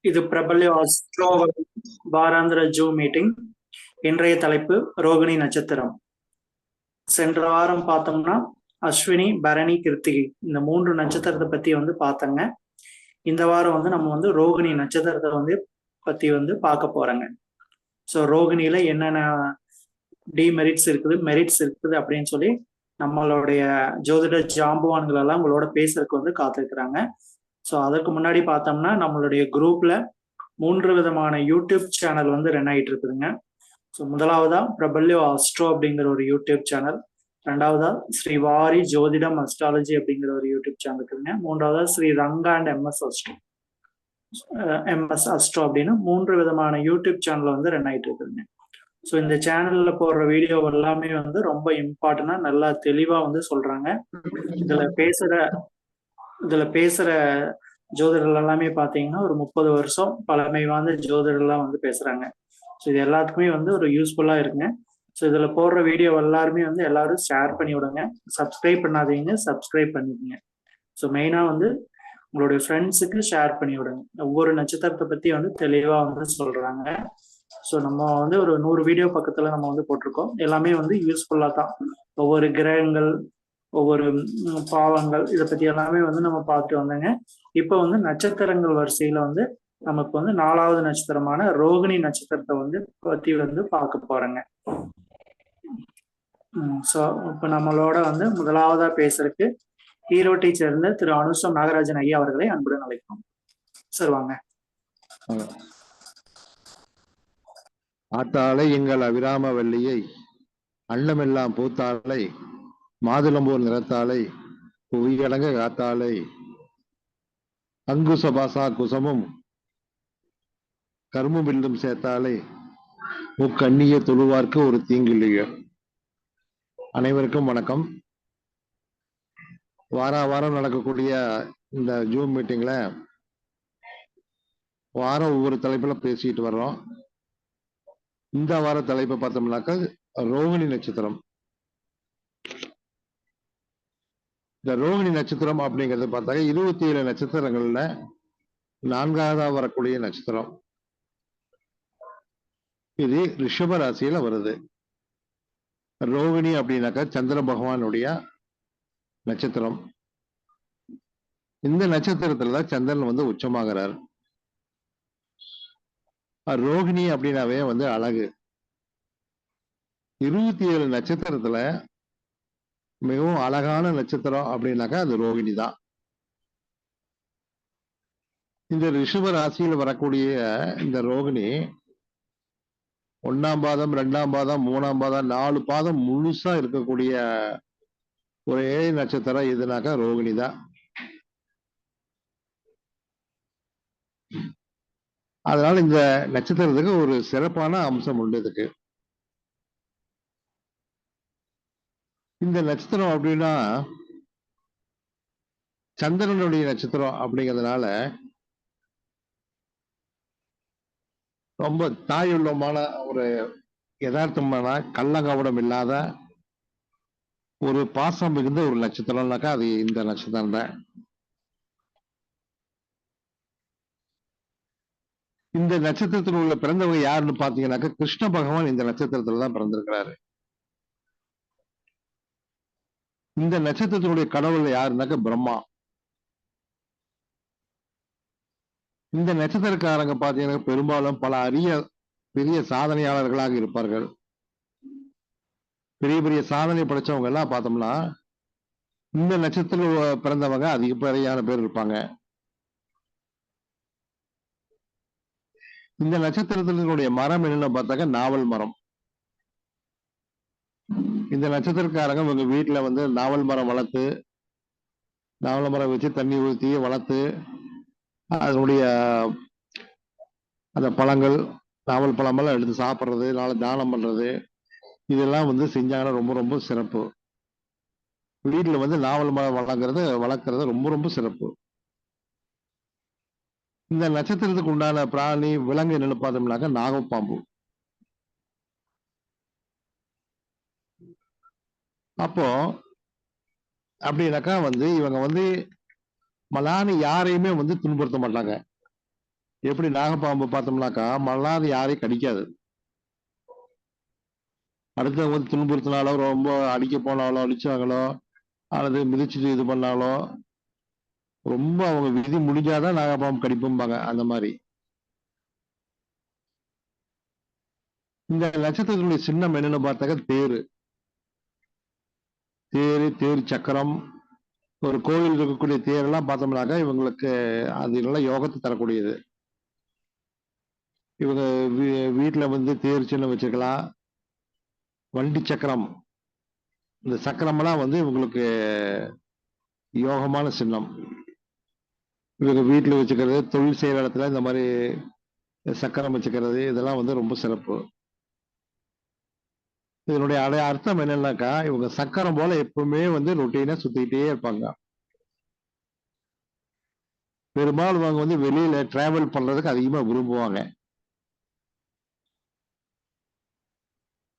இது பிரபல்ய ஆஸ்ட்ரோ வாராந்திர zoom meeting. இன்றைய தலைப்பு ரோகிணி நட்சத்திரம். சென்ற வாரம் பார்த்தோம்னா அஸ்வினி, பரணி, கிருத்திகை இந்த 3 நட்சத்திரத்தை பத்தி பார்த்தங்க. இந்த வாரம் நம்ம ரோகிணி நட்சத்திரத்தை பத்தி பார்க்க போறோங்க. ஸோ ரோகிணியில என்னென்ன டிமெரிட்ஸ் இருக்குது, மெரிட்ஸ் இருக்குது அப்படின்னு சொல்லி நம்மளுடைய ஜோதிட ஜாம்பவான்கள் எல்லாம் உங்களோட பேசுறதுக்கு காத்திருக்கிறாங்க. ஸோ அதற்கு முன்னாடி பார்த்தோம்னா நம்மளுடைய குரூப்ல 3 விதமான யூடியூப் சேனல் ரன் ஆகிட்டு இருக்குதுங்க. ஸோ முதலாவதா பிரபல்யோ ஆஸ்ட்ரோ அப்படிங்கிற ஒரு யூடியூப் சேனல், ரெண்டாவதா ஸ்ரீ வாரி ஜோதிடம் அஸ்ட்ராலஜி அப்படிங்கிற ஒரு யூடியூப் சேனல் இருக்குதுங்க, மூன்றாவதா Sri Ranga and MS astro அப்படின்னு 3 விதமான யூடியூப் சேனல் ரன் ஆகிட்டு இருக்குதுங்க. ஸோ இந்த சேனல்ல போடுற வீடியோ எல்லாமே ரொம்ப இம்பார்ட்டண்டா நல்லா தெளிவா சொல்றாங்க. இதுல பேசுற ஜோதிடர்கள் எல்லாமே பாத்தீங்கன்னா ஒரு 30 வருஷம் பழமை வாய்ந்த ஜோதிடர்லாம் பேசுறாங்க. ஸோ இது எல்லாத்துக்குமே ஒரு யூஸ்ஃபுல்லா இருக்குங்க. ஸோ இதுல போடுற வீடியோ எல்லாருமே எல்லாரும் ஷேர் பண்ணி விடுங்க. சப்ஸ்கிரைப் பண்ணாதீங்க, சப்ஸ்கிரைப் பண்ணிக்கோங்க. ஸோ மெயினா உங்களுடைய ஃப்ரெண்ட்ஸுக்கு ஷேர் பண்ணி விடுங்க. ஒவ்வொரு நட்சத்திரத்தை பத்தி தெளிவா சொல்றாங்க. ஸோ நம்ம ஒரு 100 வீடியோ பக்கத்துல நம்ம போட்டிருக்கோம். எல்லாமே யூஸ்ஃபுல்லா தான். ஒவ்வொரு கிரகங்கள், ஒவ்வொரு பாவங்கள், இதை பத்தி எல்லாமே நம்ம பார்த்துட்டு வந்தோங்க. இப்போ நட்சத்திரங்கள் வரிசையில நமக்கு 4வது நட்சத்திரமான ரோகிணி நட்சத்திரத்தை பத்தி பார்க்க போறேங்க. ஸோ இப்போ நம்மளோட முதலாவதா பேசுறதுக்கு ஈரோட்டை சேர்ந்த திரு அனுஷம் நாகராஜன் ஐயா அவர்களை அன்புடன் அழைக்கிறோம். சார் வாங்க. ஆத்தாளை எங்கள் அபிராம வள்ளியை, அன்னமெல்லாம் பூத்தாளை, மாதுளம்பூர் நிறத்தாளை, புவியடங்க காத்தாளை, அங்குச பாசா குசமும் கரும்பு பில்லும் சேர்த்தாளை, முக்கண்ணிய தொழுவார்க்கு ஒரு தீங்கில்லையோ. அனைவருக்கும் வணக்கம். வாரம் நடக்கக்கூடிய இந்த ஜூம் மீட்டிங்ல வாரம் ஒவ்வொரு தலைப்புல பேசிட்டு வர்றோம். இந்த வார தலைப்பை பார்த்தோம்னாக்க ரோகிணி நட்சத்திரம். இந்த ரோகிணி நட்சத்திரம் அப்படிங்கிறது பார்த்தாக்க 27 நட்சத்திரங்கள்ல 4வதா வரக்கூடிய நட்சத்திரம். இது ரிஷப ராசியில வருது. ரோகிணி அப்படின்னாக்க சந்திர பகவானுடைய நட்சத்திரம். இந்த நட்சத்திரத்துல சந்திரன் உச்சமாகிறார். ரோகிணி அப்படின்னாவே அழகு. 27 நட்சத்திரத்துல மிகவும் அழகான நட்சத்திரம் அப்படின்னாக்கா அது ரோகிணி தான். இந்த ரிஷப ராசியில் வரக்கூடிய இந்த ரோகிணி 1ஆம் பாதம், 2ஆம் பாதம், 3ஆம் பாதம், 4 பாதம் முழுசா இருக்கக்கூடிய ஒரே நட்சத்திரம் எதுனாக்கா ரோகிணி தான். அதனால இந்த நட்சத்திரத்துக்கு ஒரு சிறப்பான அம்சம் உண்டு. இதுக்கு இந்த நட்சத்திரம் அப்படின்னா சந்திரனுடைய நட்சத்திரம் அப்படிங்கிறதுனால ரொம்ப தாயுள்ளமான ஒரு யதார்த்தமான கள்ளங்கவடம் இல்லாத ஒரு பாசம் மிகுந்த ஒரு நட்சத்திரம்னாக்கா அது இந்த நட்சத்திரம் தான். இந்த நட்சத்திரத்தில் உள்ள பிறந்தவங்க யாருன்னு பாத்தீங்கன்னாக்க கிருஷ்ண பகவான் இந்த நட்சத்திரத்துல தான் பிறந்திருக்கிறாரு. இந்த நட்சத்திரத்தினுடைய கடவுள் யாருன்னாக்க பிரம்மா. இந்த நட்சத்திரக்காரங்க பாத்தீங்கன்னா பெரும்பாலும் பல பெரிய சாதனையாளர்களாக இருப்பார்கள். பெரிய பெரிய சாதனை படைச்சவங்க எல்லாம் பார்த்தோம்னா இந்த நட்சத்திரத்தில் பிறந்தவங்க அதிகப்படியான பேர் இருப்பாங்க. இந்த நட்சத்திரத்தினுடைய மரம் என்னன்னு பார்த்தாக்க நாவல் மரம். இந்த நட்சத்திரக்காரங்க உங்க வீட்டுல நாவல் மரம் வளர்த்து, நாவல் மரம் வச்சு தண்ணி ஊற்றி வளர்த்து அதனுடைய அந்த பழங்கள், நாவல் பழமெல்லாம் எடுத்து சாப்பிட்றது, நாளை தானம் பண்றது, இதெல்லாம் செஞ்சாங்கன்னா ரொம்ப ரொம்ப சிறப்பு. வீட்டுல நாவல் மரம் வளர்க்கறது ரொம்ப ரொம்ப சிறப்பு. இந்த நட்சத்திரத்துக்கு உண்டான பிராணி விலங்கு என்னன்னு பார்த்தோம்னாக்க நாகப்பாம்பு. அப்போ அப்படின்னாக்கா இவங்க மலானி யாரையுமே துன்புறுத்த மாட்டாங்க. எப்படி நாகப்பாம்பு பார்த்தோம்னாக்கா மல்லாது யாரையும் கடிக்காது. அடுத்தவங்க வந்து துன்புறுத்தினாலோ, ரொம்ப அடிக்க போனாலோ, அடிச்சாங்களோ, அல்லது மிதிச்சுட்டு இது பண்ணாலோ, ரொம்ப அவங்க விதி முடிஞ்சாதான் நாகப்பாம்பு கடிப்பும்பாங்க. அந்த மாதிரி. இந்த நட்சத்திரத்தினுடைய சின்னம் என்னன்னு பார்த்தாக்க தேரு. தேர் சக்கரம். ஒரு கோவில் இருக்கக்கூடிய தேரெல்லாம் பார்த்தோம்னாக்கா இவங்களுக்கு அது நல்ல யோகத்தை தரக்கூடியது. இவங்க வீட்டுல வந்து தேர் சின்னம் வச்சுக்கலாம். வண்டி சக்கரம், இந்த சக்கரம்லாம் வந்து இவங்களுக்கு யோகமான சின்னம். இவங்க வீட்டுல வச்சுக்கிறது, தொழில் செய்யற இடத்துல இந்த மாதிரி சக்கரம் வச்சுக்கிறது, இதெல்லாம் வந்து ரொம்ப சிறப்பு. இதனுடைய அர்த்தம் என்னன்னாக்கா இவங்க சக்கரம் போல எப்பவுமே வந்து ரொட்டீனா சுத்திக்கிட்டே இருப்பாங்க. பெரும்பாலும் அவங்க வந்து வெளியில டிராவல் பண்றதுக்கு அதிகமா விரும்புவாங்க.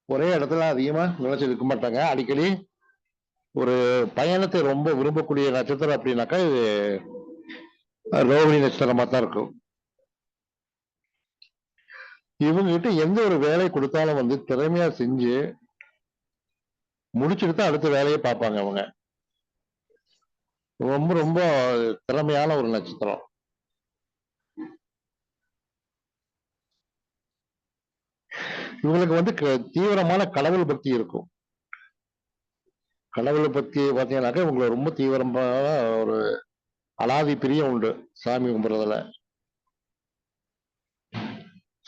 ஒரே இடத்துல அதிகமா நினைச்சு இருக்க மாட்டாங்க. அடிக்கடி ஒரு பயணத்தை ரொம்ப விரும்பக்கூடிய நட்சத்திரம் அப்படின்னாக்கா இது ரோகிணி நட்சத்திரமா தான் இருக்கும். இவங்க கிட்ட எந்த ஒரு வேலை கொடுத்தாலும் வந்து திறமையா செஞ்சு முடிச்சுட்டு தான் அடுத்த வேலையை பார்ப்பாங்க. அவங்க ரொம்ப ரொம்ப திறமையான ஒரு நட்சத்திரம். இவங்களுக்கு வந்து தீவிரமான கடவுள் பக்தி இருக்கும். கடவுளை பத்தி பாத்தீங்கன்னாக்கா இவங்களை ரொம்ப தீவிரமான ஒரு அலாதி பிரியம் உண்டு சாமி கும்பிடுறதுல.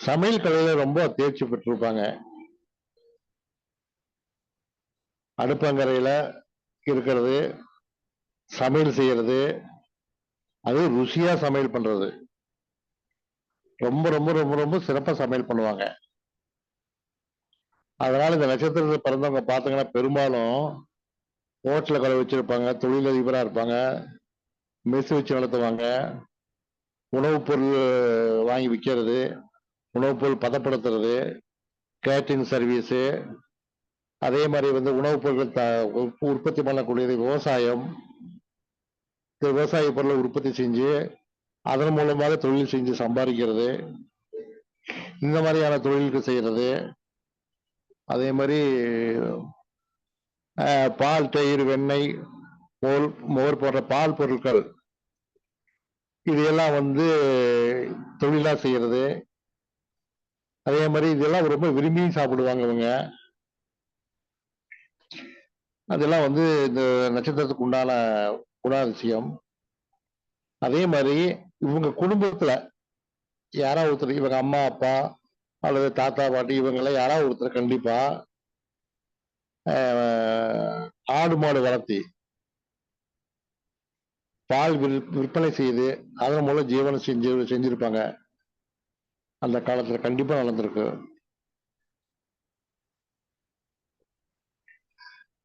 சமையல் கலையில ரொம்ப தேர்ச்சி பெற்றிருப்பாங்க. அடுப்பங்கரையில இருக்கிறது, சமையல் செய்யறது, அது ருசியா சமையல் பண்றது, ரொம்ப ரொம்ப ரொம்ப ரொம்ப சிறப்பா சமையல் பண்ணுவாங்க. அதனால இந்த நட்சத்திரத்தை பிறந்தவங்க பார்த்தீங்கன்னா பெரும்பாலும் ஹோட்டல கடை வச்சிருப்பாங்க, தொழிலதிபரா இருப்பாங்க, மெஸ் வச்சு நடத்துவாங்க, உணவுப் பொருள் வாங்கி விற்கிறது, உணவுப் பொருள் பதப்படுத்துறது, கேட்டரிங் சர்வீஸு, அதே மாதிரி வந்து உணவுப் பொருட்கள் உற்பத்தி பண்ணக்கூடியது விவசாயம். விவசாய பொருளை உற்பத்தி செஞ்சு அதன் மூலமாக தொழில் செஞ்சு சம்பாதிக்கிறது, இந்த மாதிரியான தொழிலுக்கு செய்யறது. அதே மாதிரி பால், தயிர், வெண்ணெய், மோர் போன்ற பால் பொருட்கள் இதையெல்லாம் வந்து தொழிலா செய்யறது. அதே மாதிரி இதெல்லாம் ரொம்ப விரும்பி சாப்பிடுவாங்க இவங்க. அதெல்லாம் வந்து இந்த நட்சத்திரத்துக்கு உண்டான குணாதிசயம். அதே மாதிரி இவங்க குடும்பத்துல யாராவது ஒருத்தர், இவங்க அம்மா அப்பா அல்லது தாத்தா பாட்டி இவங்கெல்லாம் யாராவது ஒருத்தர் கண்டிப்பா ஆடு மாடு வளர்த்தி பால் விற்பனை செய்து அதன் மூலம் ஜீவனம் செஞ்சிருப்பாங்க. அந்த காலத்துல கண்டிப்பா நடந்திருக்கு.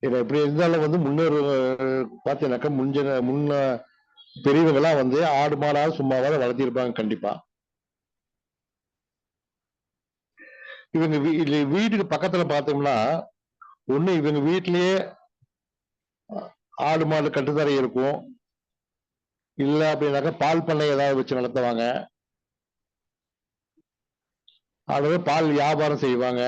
இது எப்படி இருந்தாலும் வந்து முன்னோர் பாத்தீங்கன்னாக்கா முன்ன பெரியவங்கெல்லாம் வந்து ஆடு மாடாவது சும்மாவாத வளர்த்திருப்பாங்க கண்டிப்பா. இவங்க வீட்டுக்கு பக்கத்துல பார்த்தோம்னா ஒண்ணு இவங்க வீட்டிலேயே ஆடு மாடு கட்டுத்தரை இருக்கும், இல்ல அப்படின்னாக்கா பால் பண்ணை ஏதாவது வச்சு நடத்துவாங்க, அல்லது பால் வியாபாரம் செய்வாங்க,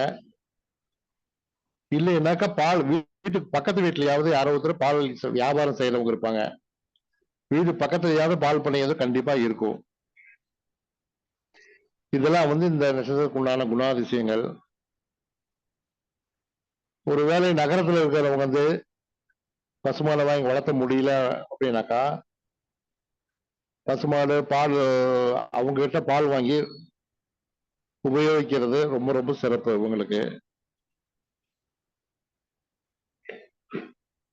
இல்லைன்னாக்கா பால் வீட்டுக்கு பக்கத்து வீட்லயாவது யாரோ ஒருத்தர் பால் வியாபாரம் செய்யறவங்க இருப்பாங்க. வீடு பக்கத்துலயாவது பால் பண்ணையாவது கண்டிப்பா இருக்கும். இதெல்லாம் வந்து இந்த நட்சத்திரத்துக்கு உண்டான குணாதிசயங்கள். ஒருவேளை நகரத்துல இருக்கிறவங்க வந்து பசுமாடை வாங்கி வளர்த்த முடியல அப்படின்னாக்கா பசுமாடு பால் அவங்க கிட்ட பால் வாங்கி உபயோகிக்கிறது ரொம்ப ரொம்ப சிறப்பு இவங்களுக்கு.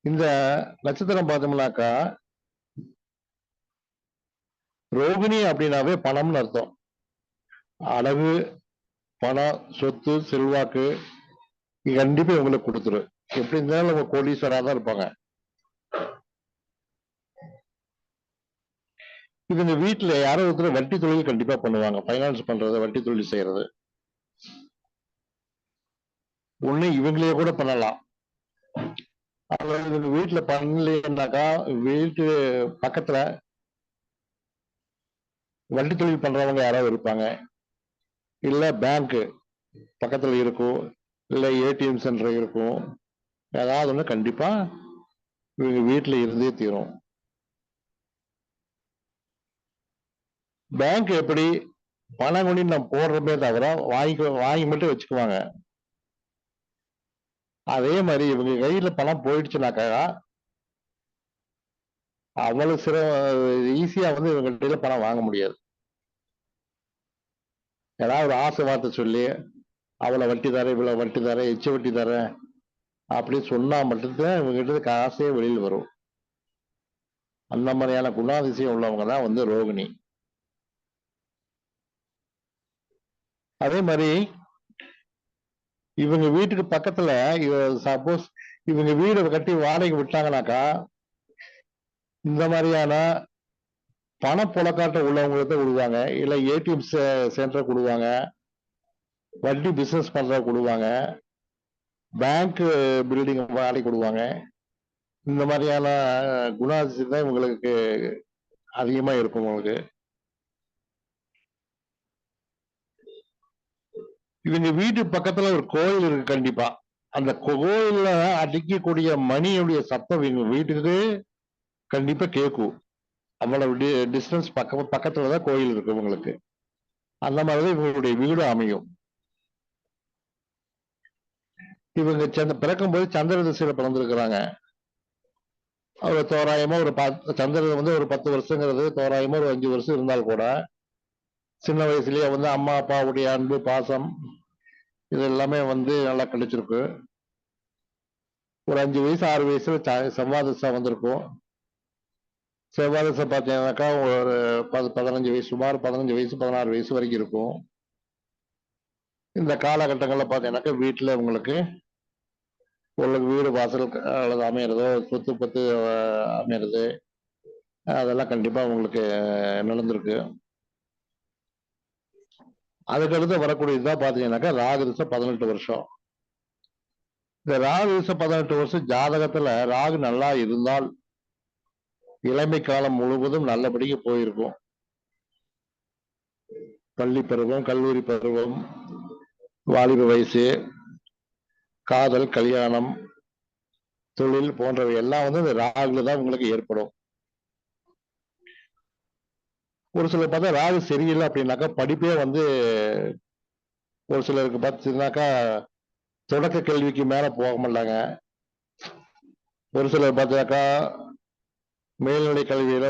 இந்த நட்சத்திரம் பார்த்தோம்னாக்கா ரோகிணி அப்படின்னாவே பணம்னு அர்த்தம். அழகு, பணம், சொத்து, செல்வாக்கு கண்டிப்பா இவங்களுக்கு கொடுத்துரு. எப்படி இருந்தாலும் அவங்க கோடீஸ்வரா தான் இருப்பாங்க. இவங்க வீட்டுல யாரோ ஒருத்தர் வட்டி தொழில் கண்டிப்பா பண்ணுவாங்க. பைனான்ஸ் பண்றது, வட்டி தொழில் செய்யறது. ஒண்ணு இவங்களே கூட பண்ணலாம், இவங்க வீட்டுல பண்ணலைன்னாக்கா வீட்டு பக்கத்துல வண்டி தொழில் பண்றவங்க யாராவது இருப்பாங்க, இல்ல பேங்க் பக்கத்துல இருக்கும், இல்ல ஏடிஎம் சென்டர் இருக்கும். ஏதாவது ஒண்ணு கண்டிப்பா இவங்க வீட்டுல இருந்தே தீரும். பேங்க் எப்படி பணம் கொண்டு நம்ம போடுறோமே தவிர வாங்கி மட்டும் வச்சுக்குவாங்க. அதே மாதிரி இவங்க கையில பணம் போயிடுச்சுனாக்கா அவ்வளவு ஈஸியா வந்து இவங்க கையில பணம் வாங்க முடியாது. ஏதாவது ஒரு ஆசை வார்த்தை சொல்லி அவ்வளவு வட்டி தரேன், இவ்வளவு வட்டி தரேன், எச்ச வட்டி தரேன் அப்படின்னு சொன்னா மட்டும்தான் இவங்க கிட்ட காசே வெளியில் வரும். அந்த மாதிரியான குணாதிசயம் உள்ளவங்க தான் வந்து ரோகிணி. அதே மாதிரி இவங்க வீட்டுக்கு பக்கத்துல சப்போஸ் இவங்க வீடு கட்டி வாடகை விட்டாங்கனாக்கா இந்த மாதிரியான பணப்புழக்காட்ட உள்ளவங்களுக்கு விடுவாங்க, இல்ல ஏடிஎம் சென்டர் கொடுவாங்க, வட்டி பிசினஸ் பண்ற கொடுவாங்க, பேங்க் பில்டிங் வாடகை கொடுவாங்க. இந்த மாதிரியான குணாதிசயம் தான் இவங்களுக்கு அதிகமா இருக்கும். உங்களுக்கு இவங்க வீட்டு பக்கத்துல ஒரு கோயில் இருக்கு கண்டிப்பா. அந்த கோயில்ல அடிக்கக்கூடிய மணியுடைய சத்தம் இவங்க வீட்டுக்கு கண்டிப்பா கேட்கும். அவ்வளவு டிஸ்டன்ஸ் பக்கத்துலதான் கோயில் இருக்கு இவங்களுக்கு. அந்த மாதிரிதான் இவங்களுடைய வீடு அமையும். இவங்க பிறக்கும் போது சந்திர திசையில பிறந்திருக்கிறாங்க. அவர் தோராயமா ஒரு சந்திரன் வந்து ஒரு 10 வருஷங்கிறது தோராயமா ஒரு 5 வருஷம் இருந்தால் கூட சின்ன வயசுலயே வந்து அம்மா அப்பாவுடைய அன்பு பாசம் இது எல்லாமே வந்து நல்லா கிடைச்சிருக்கு. ஒரு 5 வயசு 6 வயசுல செவ்வாய் திசை வந்திருக்கும். செவ்வாய் திசை பார்த்தீங்கன்னாக்கா ஒரு 15 வயசு, சுமார் 15 வயசு 16 வயசு வரைக்கும் இருக்கும். இந்த காலகட்டங்கள்ல பார்த்தீங்கன்னாக்கா வீட்டுல உங்களுக்கு வீடு வாசல் அல்லது அமையறதோ, சொத்து பத்து அமையறது, அதெல்லாம் கண்டிப்பா உங்களுக்கு நடந்திருக்கு. அதுக்கடுத்து வரக்கூடியதுதான் பாத்தீங்கன்னாக்கா ராகு திசை 18 வருஷம். இந்த ராகு திசை 18 வருஷம் ஜாதகத்துல ராகு நல்லா இருந்தால் இளமை காலம் முழுவதும் நல்லபடியாக போயிருக்கும். பள்ளி பருவம், கல்லூரி பருவம், வாலிப வயசு, காதல், கல்யாணம், தொழில் போன்றவை எல்லாம் வந்து இந்த ராகுல தான் உங்களுக்கு ஏற்படும். ஒரு சிலர் பார்த்தா ராகு சரியில்லை அப்படின்னாக்கா படிப்பே வந்து ஒரு சிலருக்கு பார்த்தீங்கன்னாக்கா தொடக்க கல்விக்கு மேல போக மாட்டாங்க. ஒரு சிலர் பார்த்தாக்கா மேல்நிலை கல்வியில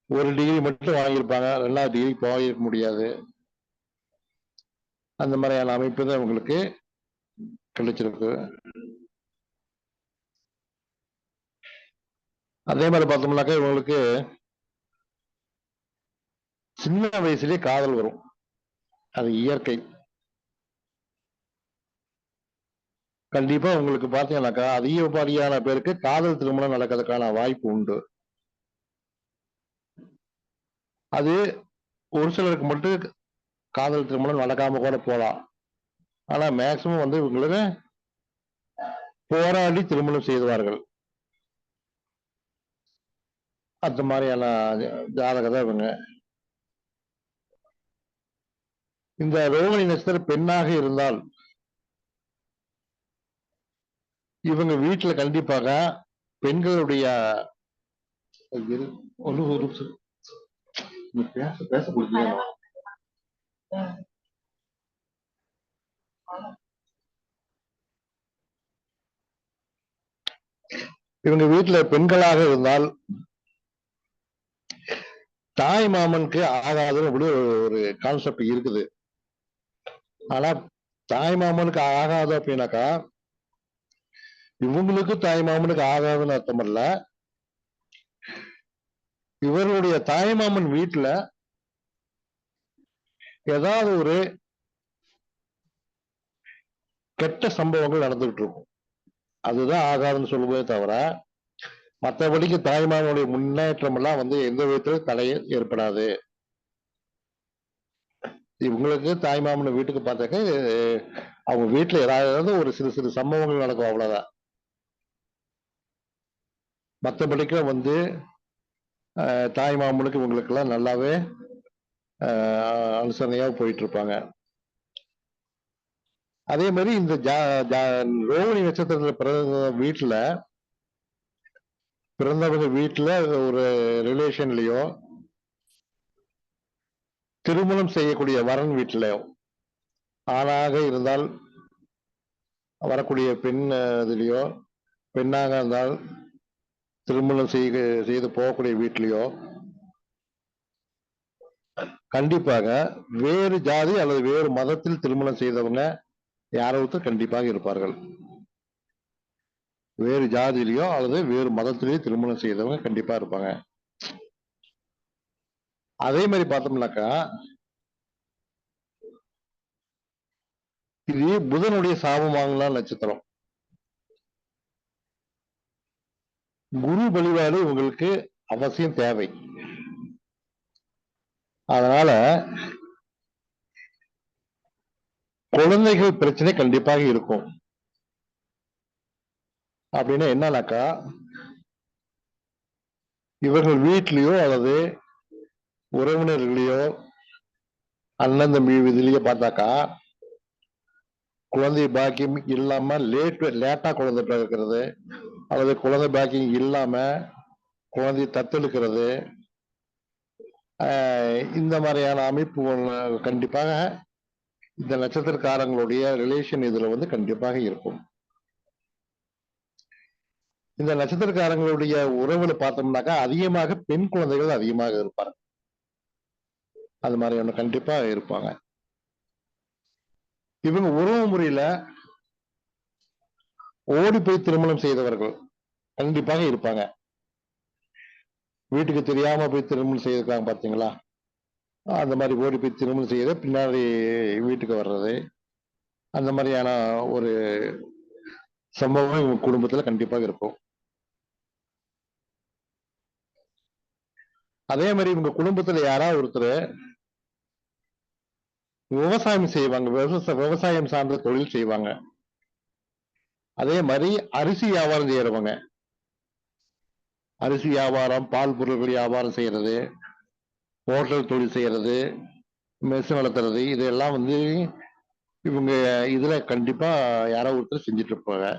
ஒரு டிகிரி மட்டும் வாங்கியிருப்பாங்க, 2வது டிகிரி போயிருக்க முடியாது. அந்த மாதிரியான அமைப்பு தான் உங்களுக்கு கிடைச்சிருக்கு. அதே மாதிரி பார்த்தோம்னாக்கா இவங்களுக்கு சின்ன வயசுலயே காதல் வரும், அது இயற்கை. கண்டிப்பா உங்களுக்கு பார்த்தீங்கன்னாக்கா அதிகப்படியான பேருக்கு காதல் திருமணம் நடக்கிறதுக்கான வாய்ப்பு உண்டு. அது ஒரு சிலருக்கு மட்டும் காதல் திருமணம் நடக்காம கூட போலாம். ஆனா மேக்சிமம் வந்து இவங்களுக்கு போராடி திருமணம் செய்வார்கள். அந்த மாதிரியான ஜாதகம் தான் இவங்க. இந்த ரோகிணி நட்சத்திரம் பெண்ணாக இருந்தால் இவங்க வீட்டுல கண்டிப்பாக பெண்களுடைய பேச இவங்க வீட்டுல பெண்களாக இருந்தால் தாய் மாமனுக்கு ஆகாதுன்னு ஒரு கான்செப்ட் இருக்குது. ஆனா தாய் மாமனுக்கு ஆகாது அப்படின்னாக்கா இவங்களுக்கு தாய் மாமனுக்கு ஆகாதுன்னு அர்த்தம் இல்ல. இவர்களுடைய தாய் மாமன் வீட்டுல ஏதாவது ஒரு கெட்ட சம்பவங்கள் நடந்துகிட்டு இருக்கும், அதுதான் ஆகாதுன்னு சொல்லுவதே தவிர மற்றபடிக்கு தாய்மாமனுடைய முன்னேற்றம் எல்லாம் வந்து எந்த விதத்திலும் தடை ஏற்படாது. இவங்களுக்கு தாய்மாமன் வீட்டுக்கு பார்த்தாக்க அவங்க வீட்டுல ஏதாவது ஒரு சிறு சிறு சம்பவங்கள் நடக்கும், அவ்வளவுதான். மற்றபடிக்கு வந்து தாய் மாமனுக்கு இவங்களுக்கு எல்லாம் நல்லாவே அனுசரணையா போயிட்டு இருப்பாங்க. அதே மாதிரி இந்த ரோகிணி நட்சத்திரத்துல பிறந்தவங்க வீட்டுல ஒரு ரிலேஷன்லயோ திருமணம் செய்யக்கூடிய வரன் வீட்டிலயோ ஆணாக இருந்தால் வரக்கூடிய பெண் இதுலயோ, பெண்ணாக இருந்தால் திருமணம் செய்து போகக்கூடிய வீட்டிலையோ கண்டிப்பாக வேறு ஜாதி அல்லது வேறு மதத்தில் திருமணம் செய்தவங்க யாராவது கண்டிப்பாக இருப்பார்கள். வேறு ஜாதியிலையோ அல்லது வேறு மதத்திலேயோ திருமணம் செய்தவங்க கண்டிப்பா இருப்பாங்க. அதே மாதிரி பார்த்தோம்னாக்கா இது புதனுடைய சாபமாகலாம் நட்சத்திரம். குரு வழிபாடு உங்களுக்கு அவசியம் தேவை. அதனால குழந்தைகள் பிரச்சனை கண்டிப்பாக இருக்கும். அப்படின்னா என்னன்னாக்கா இவர்கள் வீட்லயோ அல்லது உறவினர்களையோ அண்ணன் தம்பி இதுலயோ பார்த்தாக்கா குழந்தை பாக்கியம் இல்லாம லேட்டா குழந்தை பிறக்கிறது அல்லது குழந்தை பாக்கியம் இல்லாம குழந்தை தத்தெடுக்கிறது, இந்த மாதிரியான அமைப்பு கண்டிப்பாக இந்த நட்சத்திரக்காரங்களுடைய ரிலேஷன் இதுல வந்து கண்டிப்பாக இருக்கும். இந்த நட்சத்திரக்காரங்களுடைய உறவுல பார்த்தோம்னாக்கா அதிகமாக பெண் குழந்தைகள் அதிகமாக இருப்பாங்க. அது மாதிரி ஒண்ணு கண்டிப்பா இருப்பாங்க. இவங்க உறவு முறையில ஓடி போய் திருமணம் செய்தவர்கள் கண்டிப்பாக இருப்பாங்க. வீட்டுக்கு தெரியாம போய் திருமணம் செய்திருக்காங்க பாத்தீங்களா, அந்த மாதிரி ஓடி போய் திருமணம் செய்த பின்னாடி வீட்டுக்கு வர்றது, அந்த மாதிரியான ஒரு சம்பவம் இவங்க குடும்பத்துல கண்டிப்பாக இருக்கும். அதே மாதிரி இவங்க குடும்பத்துல யாராவது ஒருத்தர் விவசாயம் செய்வாங்க, விவசாயம் சார்ந்த தொழில் செய்வாங்க. அதே மாதிரி அரிசி வியாபாரம் செய்யறவங்க, அரிசி வியாபாரம், பால் பொருட்கள் வியாபாரம் செய்யறது, ஹோட்டல் தொழில் செய்யறது, மெஸ் நடத்துறது, இதெல்லாம் வந்து இவங்க இதுல கண்டிப்பா யாரோ ஒருத்தர் செஞ்சுட்டு இருப்பாங்க.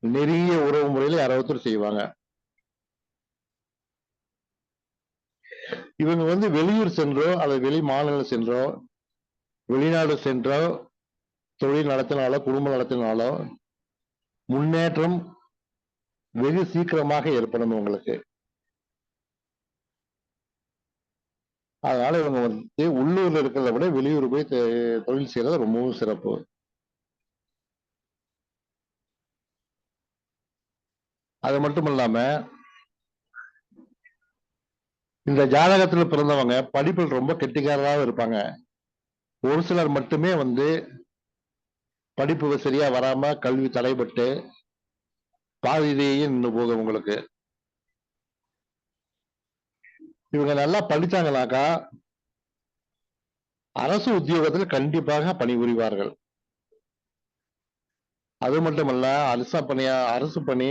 நெருங்கிய உறவு முறையில யாரோ ஒருத்தர் செய்வாங்க. இவங்க வந்து வெளியூர் சென்றோ அல்லது வெளி மாநிலம் சென்றோ வெளிநாடு சென்றோ தொழில் நடத்தினாலோ குடும்பம் நடத்தினாலோ முன்னேற்றம் வெகு சீக்கிரமாக ஏற்படும் உங்களுக்கு. அதனால இவங்க வந்து உள்ளூர்ல இருக்கிறத விட வெளியூர் போய் தொழில் செய்யறது ரொம்பவும் சிறப்பு. அது மட்டும் இல்லாம இந்த ஜாதகத்துல பிறந்தவங்க படிப்பில் ரொம்ப கெட்டிக்காரராக இருப்பாங்க. ஒரு சிலர் மட்டுமே வந்து படிப்பு சரியா வராம கல்வி தடைபட்டு பாதியிலேயே நின்று போகும் உங்களுக்கு. இவங்க நல்லா படிச்சாங்கனாக்கா அரசு உத்தியோகத்தில் கண்டிப்பாக பணிபுரிவார்கள். அது மட்டுமல்ல அரசு பணி,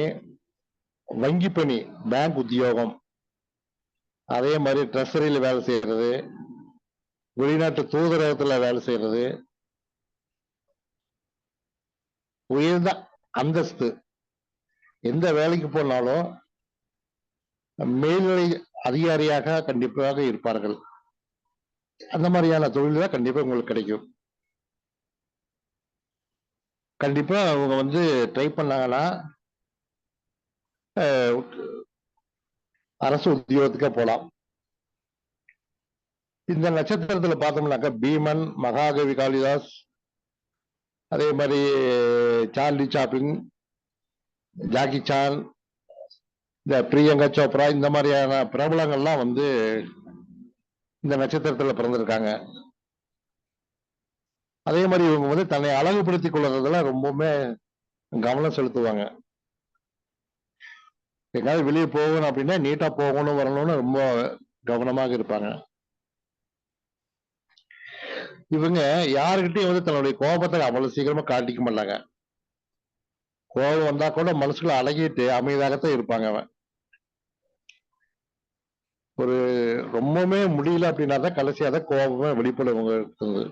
வங்கி பணி, பேங்க் உத்தியோகம், அதே மாதிரி ட்ரெஷரியில வேலை செய்யறது, வெளிநாட்டு தூதரகத்துல வேலை செய்யறது, உயர்ந்த அந்தஸ்து, எந்த வேலைக்கு போனாலும் மேல்நிலை அதிகாரியாக கண்டிப்பாக இருப்பார்கள். அந்த மாதிரியான தொழில் தான் கண்டிப்பா உங்களுக்கு கிடைக்கும். கண்டிப்பா அவங்க வந்து ட்ரை பண்ணாங்கன்னா அரசு உத்தியோகத்துக்கே போலாம். இந்த நட்சத்திரத்துல பார்த்தோம்னாக்கா பீமன், மகாகவி காளிதாஸ், அதே மாதிரி சார்லி சாப்ளின், ஜாக்கி சான், இந்த பிரியங்கா சோப்ரா, இந்த மாதிரியான பிரபலங்கள்லாம் வந்து இந்த நட்சத்திரத்துல பிறந்திருக்காங்க. அதே மாதிரி இவங்க வந்து தன்னை அழகுபடுத்திக் கொள்றதுல ரொம்பவுமே கவனம் செலுத்துவாங்க. எங்காவது வெளியே போகணும் அப்படின்னா நீட்டா போகணும் வரணும்னு ரொம்ப கவனமாக இருப்பாங்க. இவங்க யாருக்கிட்டையும் வந்து தன்னுடைய கோபத்தை அவ்வளவு சீக்கிரமா காட்டிக்க மாட்டாங்க. கோபம் வந்தா கூட மனசுக்குள்ள அடங்கிட்டு அமைதியாகத்தான் இருப்பாங்க. அவன் ஒரு ரொம்பவுமே முடியல அப்படின்னா தான் கடைசியா தான் கோபமே வெளிப்படுவங்க இருக்குது.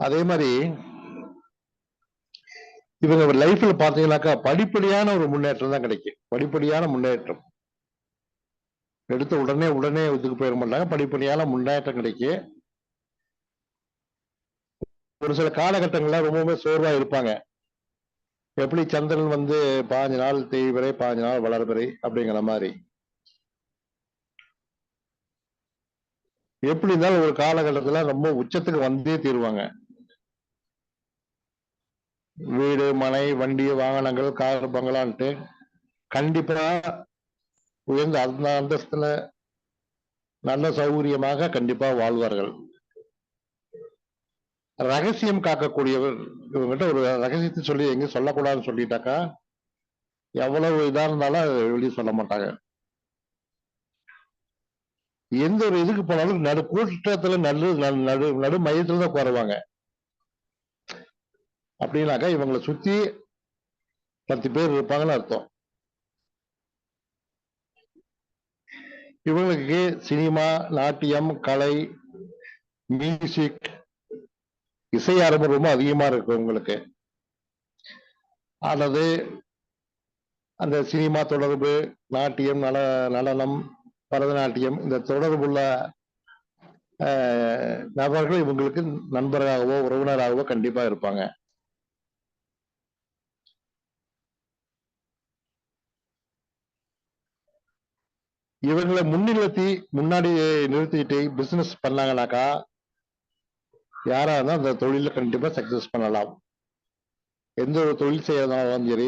அதே மாதிரி இவங்க லைஃப்ல பாத்தீங்கன்னாக்கா படிப்படியான ஒரு முன்னேற்றம் தான் கிடைக்கும். படிப்படியான முன்னேற்றம் எடுத்த உடனே இதுக்கு போயிட மாட்டாங்க. படிப்படியான முன்னேற்றம் கிடைக்கும். ஒரு சில காலகட்டங்கள்ல ரொம்பவுமே சோர்வா இருப்பாங்க. எப்படி சந்திரன் வந்து 15 நாள் தேய்வரை 15 நாள் வளர்பிறை அப்படிங்கிற மாதிரி எப்படி இருந்தாலும் ஒரு காலகட்டத்துல ரொம்ப உச்சத்துக்கு வந்தே தீருவாங்க. வீடு, மனை, வண்டி, வாகனங்கள், கார், பங்களான்ட்டு கண்டிப்பா உயர்ந்த அந்த அந்தஸ்துல நல்ல சௌகரியமாக கண்டிப்பா வாழ்வார்கள். ரகசியம் காக்கக்கூடியவர் இவங்ககிட்ட ஒரு ரகசியத்தை சொல்லி எங்கேயும் சொல்லக்கூடாதுன்னு சொல்லிட்டாக்கா எவ்வளவு இதா இருந்தாலும் அதை வெளியே சொல்ல மாட்டாங்க. எந்த ஒரு இதுக்கு போனாலும் நடு கூட்டத்துல நடு மையத்துல தான் உட்காருவாங்க. அப்படின்னாக்கா இவங்களை சுத்தி 10 பேர் இருப்பாங்கன்னு அர்த்தம். இவங்களுக்கு சினிமா, நாட்டியம், கலை, மியூசிக், இசை ஆர்வம் ரொம்ப அதிகமா இருக்கு உங்களுக்கு. அல்லது அந்த சினிமா தொடர்பு, நாட்டியம், நடனம், பரதநாட்டியம் இந்த தொடர்புள்ள நபர்கள் இவங்களுக்கு நண்பராகவோ உறவினராகவோ கண்டிப்பா இருப்பாங்க. இவங்களை முன்னாடி நிறுத்திட்டு பிசினஸ் பண்ணாங்கனாக்கா யாரா இருந்தா அந்த தொழில கண்டிப்பா சக்சஸ் பண்ணலாம். எந்த ஒரு தொழில் செய்யறதாலும் சரி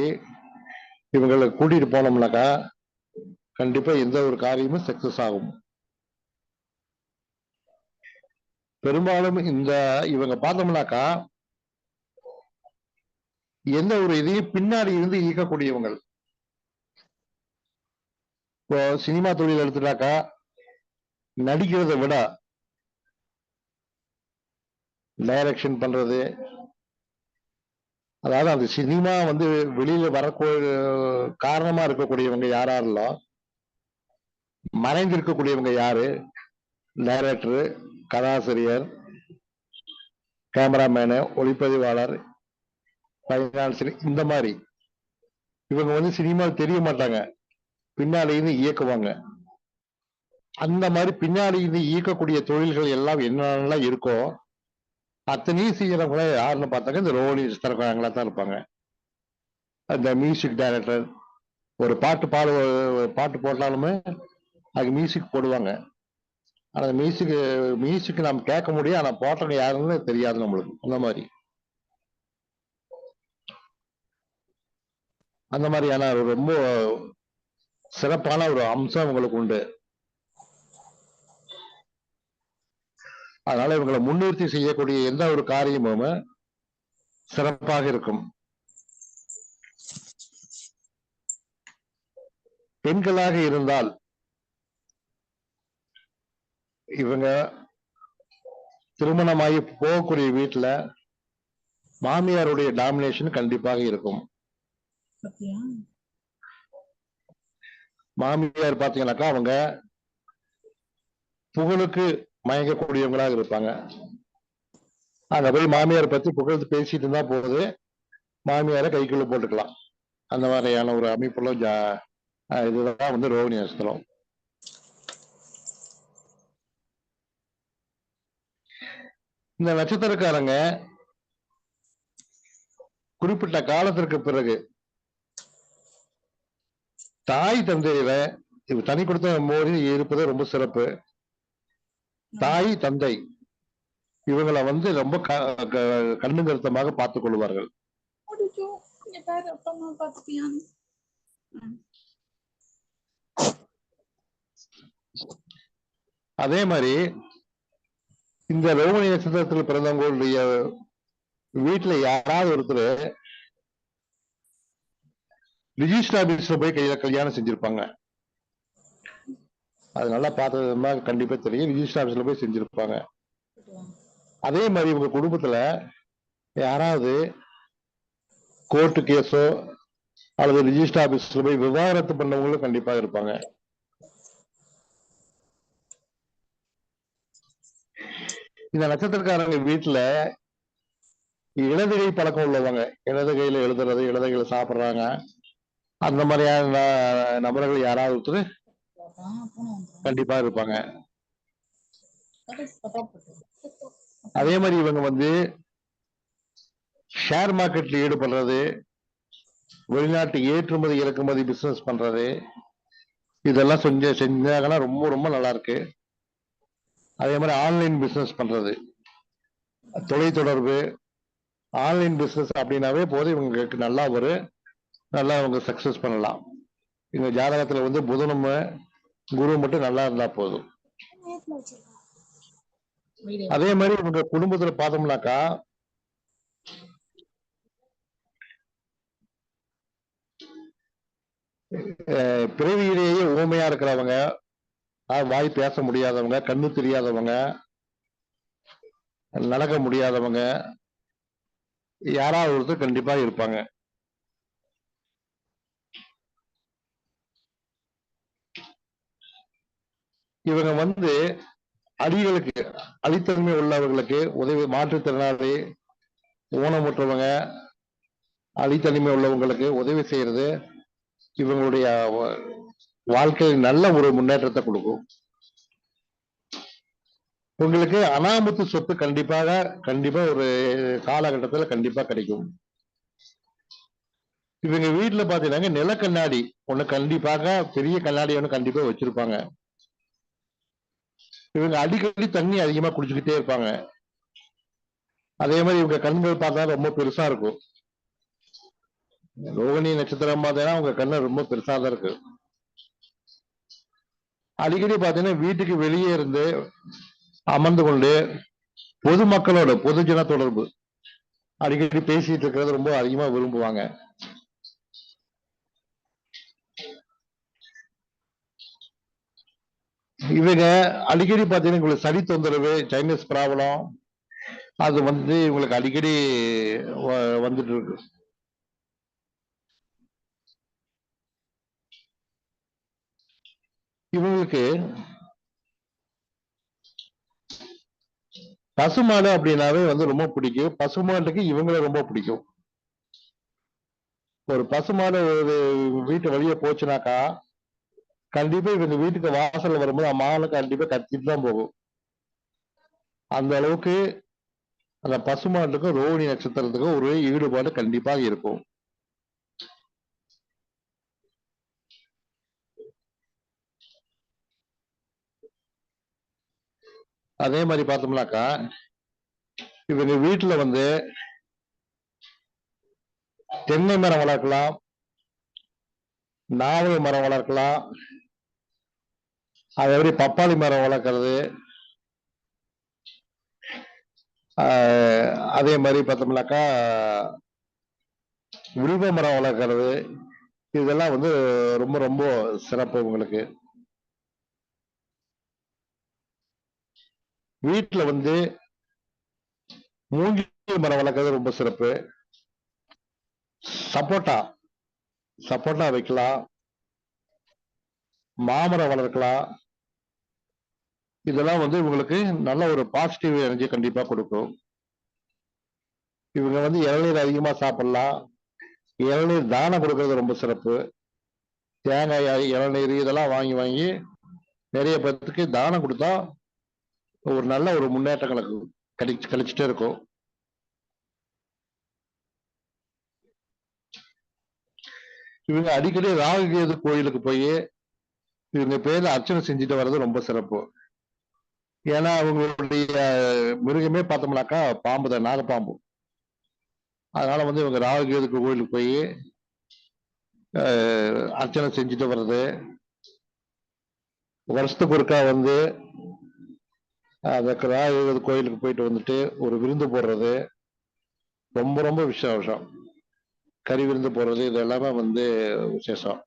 இவங்களை கூட்டிட்டு போனோம்னாக்கா கண்டிப்பா எந்த ஒரு காரியமும் சக்சஸ் ஆகும். பெரும்பாலும் இவங்க பார்த்தோம்னாக்கா எந்த ஒரு இதையும் பின்னாடி இருந்து இயக்கக்கூடியவங்க. இப்போ சினிமா தொழில் எடுத்துட்டாக்கா நடிக்கிறதை விட டைரக்ஷன் பண்றது, அதாவது அந்த சினிமா வந்து வெளியில வரக்கூடிய காரணமா இருக்கக்கூடியவங்க யாராருலோ மறைந்திருக்கக்கூடியவங்க யாரு, டைரக்டர், கதாசிரியர், கேமராமேனு, ஒளிப்பதிவாளர், பைனான்சியர், இந்த மாதிரி இவங்க வந்து சினிமா தெரிய மாட்டாங்க, பின்னாடி இருந்து இயக்குவாங்க. அந்த மாதிரி பின்னாடி இருந்து இயக்கக்கூடிய தொழில்கள் எல்லாம் என்னென்னலாம் இருக்கோ அத்தனையும் செய்யறவங்கள யாருன்னு பார்த்தாங்க இந்த ரோஹிணி நட்சத்திரக்காரங்களா தான் இருப்பாங்க. அந்த மியூசிக் டைரக்டர் ஒரு பாட்டு போட்டாலுமே அதுக்கு மியூசிக் போடுவாங்க. ஆனா மியூசிக் நாம் கேட்க முடியும், ஆனா போட்டவங்க யாருன்னு தெரியாது நம்மளுக்கு. அந்த மாதிரியான ரொம்ப சிறப்பான ஒரு அம்சம் உங்களுக்கு உண்டு. அதனால இவங்களை முன்னிறுத்தி செய்யக்கூடிய எந்த ஒரு காரியமும் சிறப்பாக இருக்கும். பெண்களாக இருந்தால் இவங்க திருமணமாகி போகக்கூடிய வீட்டுல மாமியாருடைய டாமினேஷன் கண்டிப்பாக இருக்கும். மாமியார் பாத்தீங்கன்னாக்கா அவங்க புகழுக்கு மயங்கக்கூடியவங்களாக இருப்பாங்க. அங்க போய் மாமியார் பத்தி புகழ்ந்து பேசிட்டு இருந்தா போகுது, மாமியாரை கைக்குள்ள போட்டுக்கலாம். அந்த மாதிரியான ஒரு அமைப்புள்ள இதுதான் வந்து ரோகிணி நட்சத்திரம். இந்த நட்சத்திரக்காரங்க குறிப்பிட்ட காலத்திற்கு பிறகு தாய் தந்தையில தனி கொடுத்த மோதி இருப்பது ரொம்ப சிறப்பு. தாய் தந்தை இவங்களை வந்து ரொம்ப கண்ணு கருத்தமாக பார்த்துக் கொள்வார்கள். அதே மாதிரி இந்த ரோகிணி நட்சத்திரத்தில் பிறந்தவங்களுடைய வீட்டுல யாராவது ஒருத்தர் ரிஜிஸ்டர் ஆபீஸ்ல போய் கல்யாணம் செஞ்சிருப்பாங்க. அது நல்லா பார்த்ததுமா கண்டிப்பா தெரியும். ரிஜிஸ்டர் ஆபீஸ்ல போய் செஞ்சிருப்பாங்க. அதே மாதிரி இவங்க குடும்பத்துல யாராவது கோர்ட்டு கேஸோ அல்லது ரிஜிஸ்டர் ஆபீஸ்ல போய் விவாகரத்து பண்ணவங்களும் கண்டிப்பா இருப்பாங்க. இந்த நட்சத்திரக்காரங்க வீட்டுல இடது கை பழக்கம் உள்ளவங்க, இடது கையில எழுதுறது, இடது கையில சாப்பிடுறாங்க, அந்த மாதிரியான நபர்கள் யாராவது ஒருத்தர் கண்டிப்பா இருப்பாங்க. அதே மாதிரி இவங்க வந்து ஷேர் மார்க்கெட்ல ஈடுபடுறது, வெளிநாட்டு ஏற்றுமதி இறக்குமதி பிசினஸ் பண்றது, இதெல்லாம் செஞ்சாங்கன்னா ரொம்ப ரொம்ப நல்லா இருக்கு. அதே மாதிரி ஆன்லைன் பிசினஸ் பண்றது, தொலைத்தொடர்பு, ஆன்லைன் பிசினஸ் அப்படின்னாவே போதும் இவங்களுக்கு நல்லா நல்லா அவங்க சக்சஸ் பண்ணலாம். இவங்க ஜாதகத்துல வந்து புதனும் குரு மட்டும் நல்லா இருந்தா போதும். அதே மாதிரி இவங்க குடும்பத்துல பார்த்தோம்னாக்கா பிறவியிலேயே ஊமையா இருக்கிறவங்க, வாய் பேச முடியாதவங்க, கண்ணு தெரியாதவங்க, நடக்க முடியாதவங்க யாராவது ஒருத்தர் கண்டிப்பா இருப்பாங்க. இவங்க வந்து அடிகளுக்கு அடித்தன்மை உள்ளவர்களுக்கு உதவி, மாற்றுத்திறனாளி, ஊனமுற்றவங்க, அடித்தன்மை உள்ளவங்களுக்கு உதவி செய்யறது இவங்களுடைய வாழ்க்கையில் நல்ல ஒரு முன்னேற்றத்தை கொடுக்கும். உங்களுக்கு அனாமத்து சொத்து கண்டிப்பா ஒரு காலகட்டத்துல கண்டிப்பா கிடைக்கும். இவங்க வீட்டுல பாத்தீங்கன்னா நிலக்கண்ணாடி ஒண்ணு கண்டிப்பாக, பெரிய கண்ணாடி ஒண்ணு கண்டிப்பா வச்சிருப்பாங்க. இவங்க அடிக்கடி தண்ணி அதிகமா குடிச்சுக்கிட்டே இருப்பாங்க. அதே மாதிரி இவங்க கண்கள் பார்த்தா ரொம்ப பெருசா இருக்கும். ரோகிணி நட்சத்திரம் பார்த்தீங்கன்னா உங்க கண்ணு ரொம்ப பெருசா தான் இருக்கு. அடிக்கடி பாத்தீங்கன்னா வீட்டுக்கு வெளியே இருந்து அமர்ந்து கொண்டு பொதுமக்களோட பொதுஜன தொடர்பு அடிக்கடி பேசிட்டு இருக்கிறது ரொம்ப அதிகமா விரும்புவாங்க. இவங்க அடிக்கடி பாத்தீங்கன்னா உங்களுக்கு சளி தொந்தரவு, சைனஸ் ப்ராப்ளம், அது வந்து இவங்களுக்கு அடிக்கடி வந்துட்டு இருக்கு. இவங்களுக்கு பசுமாடு அப்படின்னாவே வந்து ரொம்ப பிடிக்கும். பசுமாட்டுக்கு இவங்களை ரொம்ப பிடிக்கும். ஒரு பசுமாடு ஒரு வீட்டு வழியே போச்சுனாக்கா கண்டிப்பா இவங்க வீட்டுக்கு வாசல்ல வரும்போது அம்மாவை கண்டிப்பா கத்திட்டு தான் போகும். அந்த அளவுக்கு அந்த பசுமாட்டுக்கும் ரோகிணி நட்சத்திரத்துக்கும் ஒரு ஈடுபாடு கண்டிப்பா இருக்கும். அதே மாதிரி பார்த்தோம்னாக்கா இவங்க வீட்டுல வந்து தென்னை மரம் வளர்க்கலாம், நாவல் மரம் வளர்க்கலாம், அதே மாதிரி பப்பாளி மரம் வளர்க்கறது, அதே மாதிரி பார்த்தோம்னாக்கா வில்வ மரம் வளர்க்கறது, இதெல்லாம் வந்து ரொம்ப ரொம்ப சிறப்பு. உங்களுக்கு வீட்டுல வந்து மூங்கில் மரம் வளர்க்கறது ரொம்ப சிறப்பு. சப்போட்டா சப்போட்டா வைக்கலாம், மாமரம் வளர்க்கலாம். இதெல்லாம் வந்து உங்களுக்கு நல்ல ஒரு பாசிட்டிவ் எனர்ஜி கண்டிப்பா கொடுக்கும். இவங்க வந்து இளநீர் அதிகமா சாப்பிடலாம். இளநீர் தானம் கொடுக்கறது ரொம்ப சிறப்பு. தேங்காய், இளநீர் இதெல்லாம் வாங்கி வாங்கி நிறைய பேருக்கு தானம் கொடுத்தா ஒரு நல்ல ஒரு முன்னேற்றங்களுக்கு கிடைச்சிட்டே இருக்கும். இவங்க அடிக்கடி ராகுகேது கோயிலுக்கு போய் இவங்க பேர்ல அர்ச்சனை செஞ்சுட்டு வர்றது ரொம்ப சிறப்பு. ஏன்னா அவங்களுடைய மிருகமே பார்த்தோம்னாக்கா பாம்பு தான், நாகப்பாம்பு. அதனால வந்து இவங்க ராகுகேதுக்கு கோயிலுக்கு போய் அர்ச்சனை செஞ்சுட்டு வர்றது, வருஷத்துக்கு ஒருக்கா வந்து அந்த ராகுகேது கோயிலுக்கு போயிட்டு வந்துட்டு ஒரு விருந்து போடுறது ரொம்ப ரொம்ப விசேஷம். கறி விருந்து போடுறது இது எல்லாமே வந்து விசேஷம்.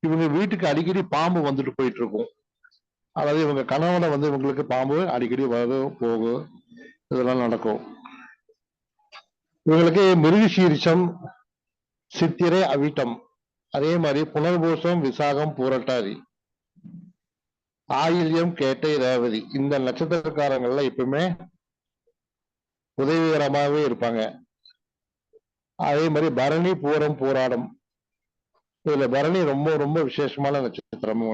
இவங்க வீட்டுக்கு அடிக்கடி பாம்பு வந்துட்டு போயிட்டு இருக்கும். அதாவது இவங்க கனவுல வந்து இவங்களுக்கு பாம்பு அடிக்கடி வரும் போகும், இதெல்லாம் நடக்கும். இவங்களுக்கு மிருகசீரிஷம், சித்திரை, அவிட்டம், அதே மாதிரி புனர்பூசம், விசாகம், பூரட்டாதி, ஆயில்யம், கேட்டை, ரேவதி, இந்த நட்சத்திரக்காரங்கள்ல எப்பவுமே உதவிகரமாகவே இருப்பாங்க. அதே மாதிரி பரணி, பூரம், பூராடம், இதுல பரணி ரொம்ப ரொம்ப விசேஷமான நட்சத்திரம்.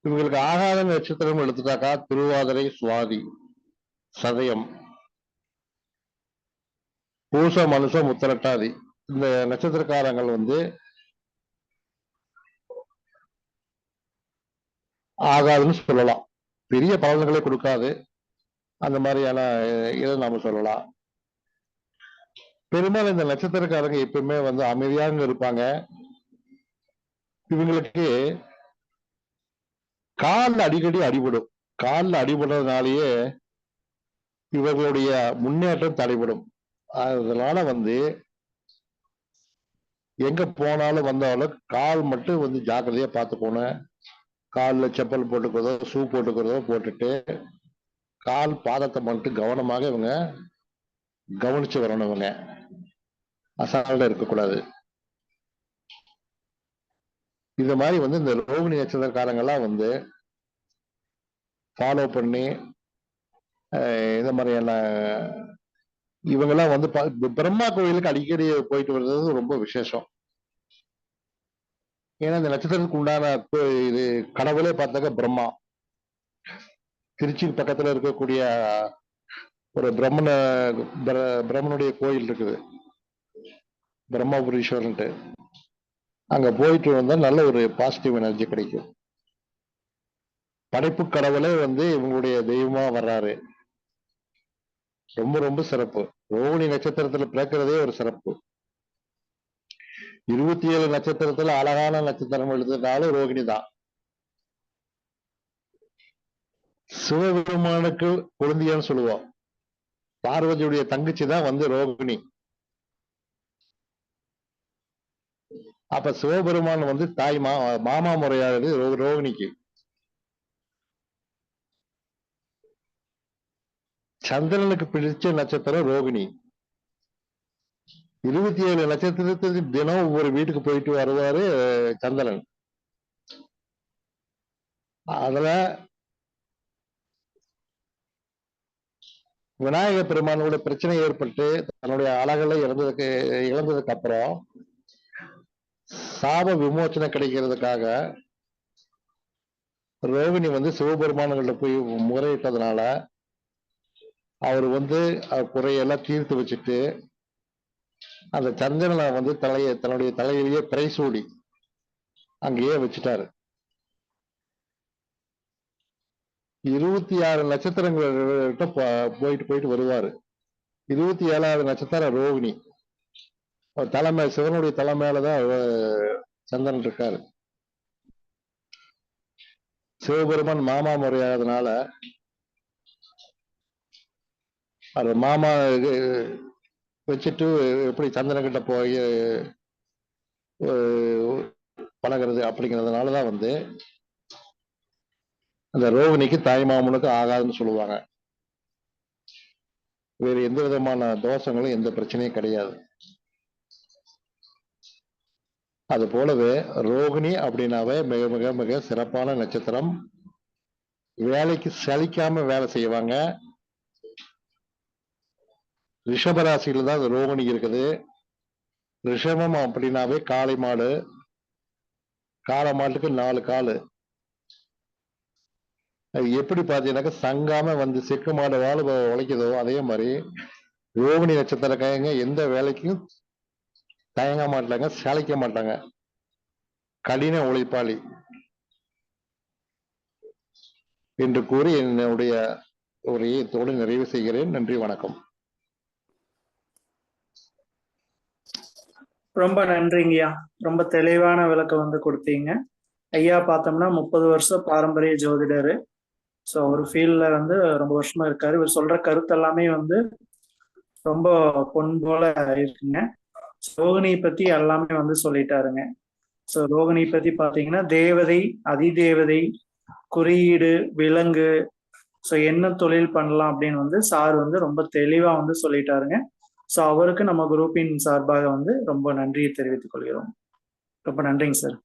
இவங்களுக்கு ஆகாத நட்சத்திரம் எடுத்துட்டாக்கா திருவாதிரை, சுவாதி, சதயம், பூச, மனுஷம், உத்திரட்டாதி, இந்த நட்சத்திரக்காரங்கள் ஆகாதுன்னு சொல்லலாம். பெரிய பலன்களை கொடுக்காது, அந்த மாதிரியான இதை நாம சொல்லலாம். பெரும்பாலும் இந்த நட்சத்திரக்காரங்க எப்பவுமே அமைதியாக இருப்பாங்க. இவங்களுக்கு காலில் அடிக்கடி அடிபடும். காலில் அடிபடுறதுனாலேயே இவர்களுடைய முன்னேற்றம் தடைபடும். அதனால எங்க போனாலும் வந்தாலும் கால் மட்டும் ஜாக்கிரதையா பார்த்து போனேன். காலில் செப்பல் போட்டுக்கிறதோ ஷூ போட்டுக்கிறதோ போட்டுட்டு கால் பாதத்தை மட்டும் கவனமாக இவங்க கவனிச்சு வரணும். இவங்க அசால்ட்டா இருக்கக்கூடாது. இந்த மாதிரி இந்த ரோகிணி நட்சத்திரக்காரங்கெல்லாம் ஃபாலோ பண்ணி இந்த மாதிரியான இவங்கெல்லாம் பிரம்மா கோயிலுக்கு அடிக்கடி போயிட்டு வர்றது ரொம்ப விசேஷம். ஏன்னா இந்த நட்சத்திரத்துக்கு உண்டான இது கடவுளே பார்த்தாக்க பிரம்மா. திருச்சி பக்கத்துல இருக்கக்கூடிய ஒரு பிரம்மனுடைய கோயில் இருக்குது, பிரம்மபுரீஸ்வரன்ட்டு. அங்க போயிட்டு வந்தா நல்ல ஒரு பாசிட்டிவ் எனர்ஜி கிடைக்கும். படைப்பு கடவுளே இவங்களுடைய தெய்வமா வர்றாரு. ரொம்ப ரொம்ப சிறப்பு. ரோகிணி நட்சத்திரத்துல பிறக்கிறதே ஒரு சிறப்பு. 27 நட்சத்திரத்துல அழகான நட்சத்திரம் எழுதுனாலும் ரோகிணி தான். சிவபெருமானுக்கு குழந்தையான்னு சொல்லுவோம். பார்வதியுடைய தங்கச்சி தான் ரோகிணி. அப்ப சிவபெருமான் தாய் மாமா முறையானது ரோகிணிக்கு. சந்திரனுக்கு பிடிச்ச நட்சத்திரம் ரோகிணி. 27 நட்சத்திரத்துக்கு தினம் ஒவ்வொரு வீட்டுக்கு போயிட்டு வருவாரு சந்திரன். அதுல விநாயக பெருமானோட பிரச்சனை ஏற்பட்டு தன்னுடைய அழகளை இழந்ததுக்கு அப்புறம் சாப விமோச்சனை கிடைக்கிறதுக்காக ரோகிணி சிவபெருமான்கிட்ட போய் முறையிட்டதுனால அவர் குறையெல்லாம் தீர்த்து வச்சுட்டு அந்த சந்திரனை தன்னுடைய தலையிலேயே பிரைசூடி அங்கேயே வச்சுட்டாரு. 26 நட்சத்திரங்கள்கிட்ட போயிட்டு வருவாரு. 27வது நட்சத்திரம் ரோகிணி. தலைமை சிவனுடைய தலைமையிலதான் சந்திரன் இருக்காரு. சிவபெருமான் மாமா முறையாதனால அது மாமா வச்சுட்டு எப்படி சந்திரன் கிட்ட போய் பழகிறது அப்படிங்கிறதுனாலதான் அந்த ரோகிணிக்கு தாய் மாமனுக்கு ஆகாதுன்னு சொல்லுவாங்க. வேறு எந்த விதமான தோஷங்களும் எந்த பிரச்சனையும் கிடையாது. அது போலவே ரோகிணி அப்படின்னாவே மிக மிக மிக சிறப்பான நட்சத்திரம். வேலைக்கு சலிக்காம வேலை செய்வாங்க. ரிஷபராசியில தான் ரோகிணி இருக்குது. ரிஷபம் அப்படின்னாவே காளை மாடு. காளை மாட்டுக்கு 4 காலு. அது எப்படி பாத்தீங்கன்னாக்க சங்காம செக்கு மாடு வாழ உழைக்குதோ அதே மாதிரி ரோகிணி நட்சத்திரக்காரங்க எந்த வேலைக்கும் தயங்க மாட்டாங்க, சளைக்க மாட்டாங்க. கடின உழைப்பாளி என்று கூறி என்னுடைய உரையத்தோடு நிறைவு செய்கிறேன். நன்றி, வணக்கம். ரொம்ப நன்றிங்கய்யா. ரொம்ப தெளிவான விளக்கம் கொடுத்தீங்க. ஐயா பார்த்தோம்னா 30 வருஷம் பாரம்பரிய ஜோதிடரு. ஸோ ஒரு ஃபீல்ட்ல ரொம்ப வருஷமா இருக்காரு. இவர் சொல்ற கருத்து எல்லாமே ரொம்ப பொன் போல இருக்குங்க. ரோகிணி பத்தி எல்லாமே சொல்லிட்டாருங்க. ஸோ ரோகிணி பத்தி பாத்தீங்கன்னா தேவதை, அதிதேவதை, குறியீடு, விலங்கு, ஸோ என்ன தொழில் பண்ணலாம் அப்படின்னு வந்து சார் வந்து ரொம்ப தெளிவா வந்து சொல்லிட்டாருங்க. ஸோ அவருக்கு நம்ம குரூப்பின் சார்பாக வந்து ரொம்ப நன்றியை தெரிவித்துக் கொள்கிறோம். ரொம்ப நன்றிங்க சார்.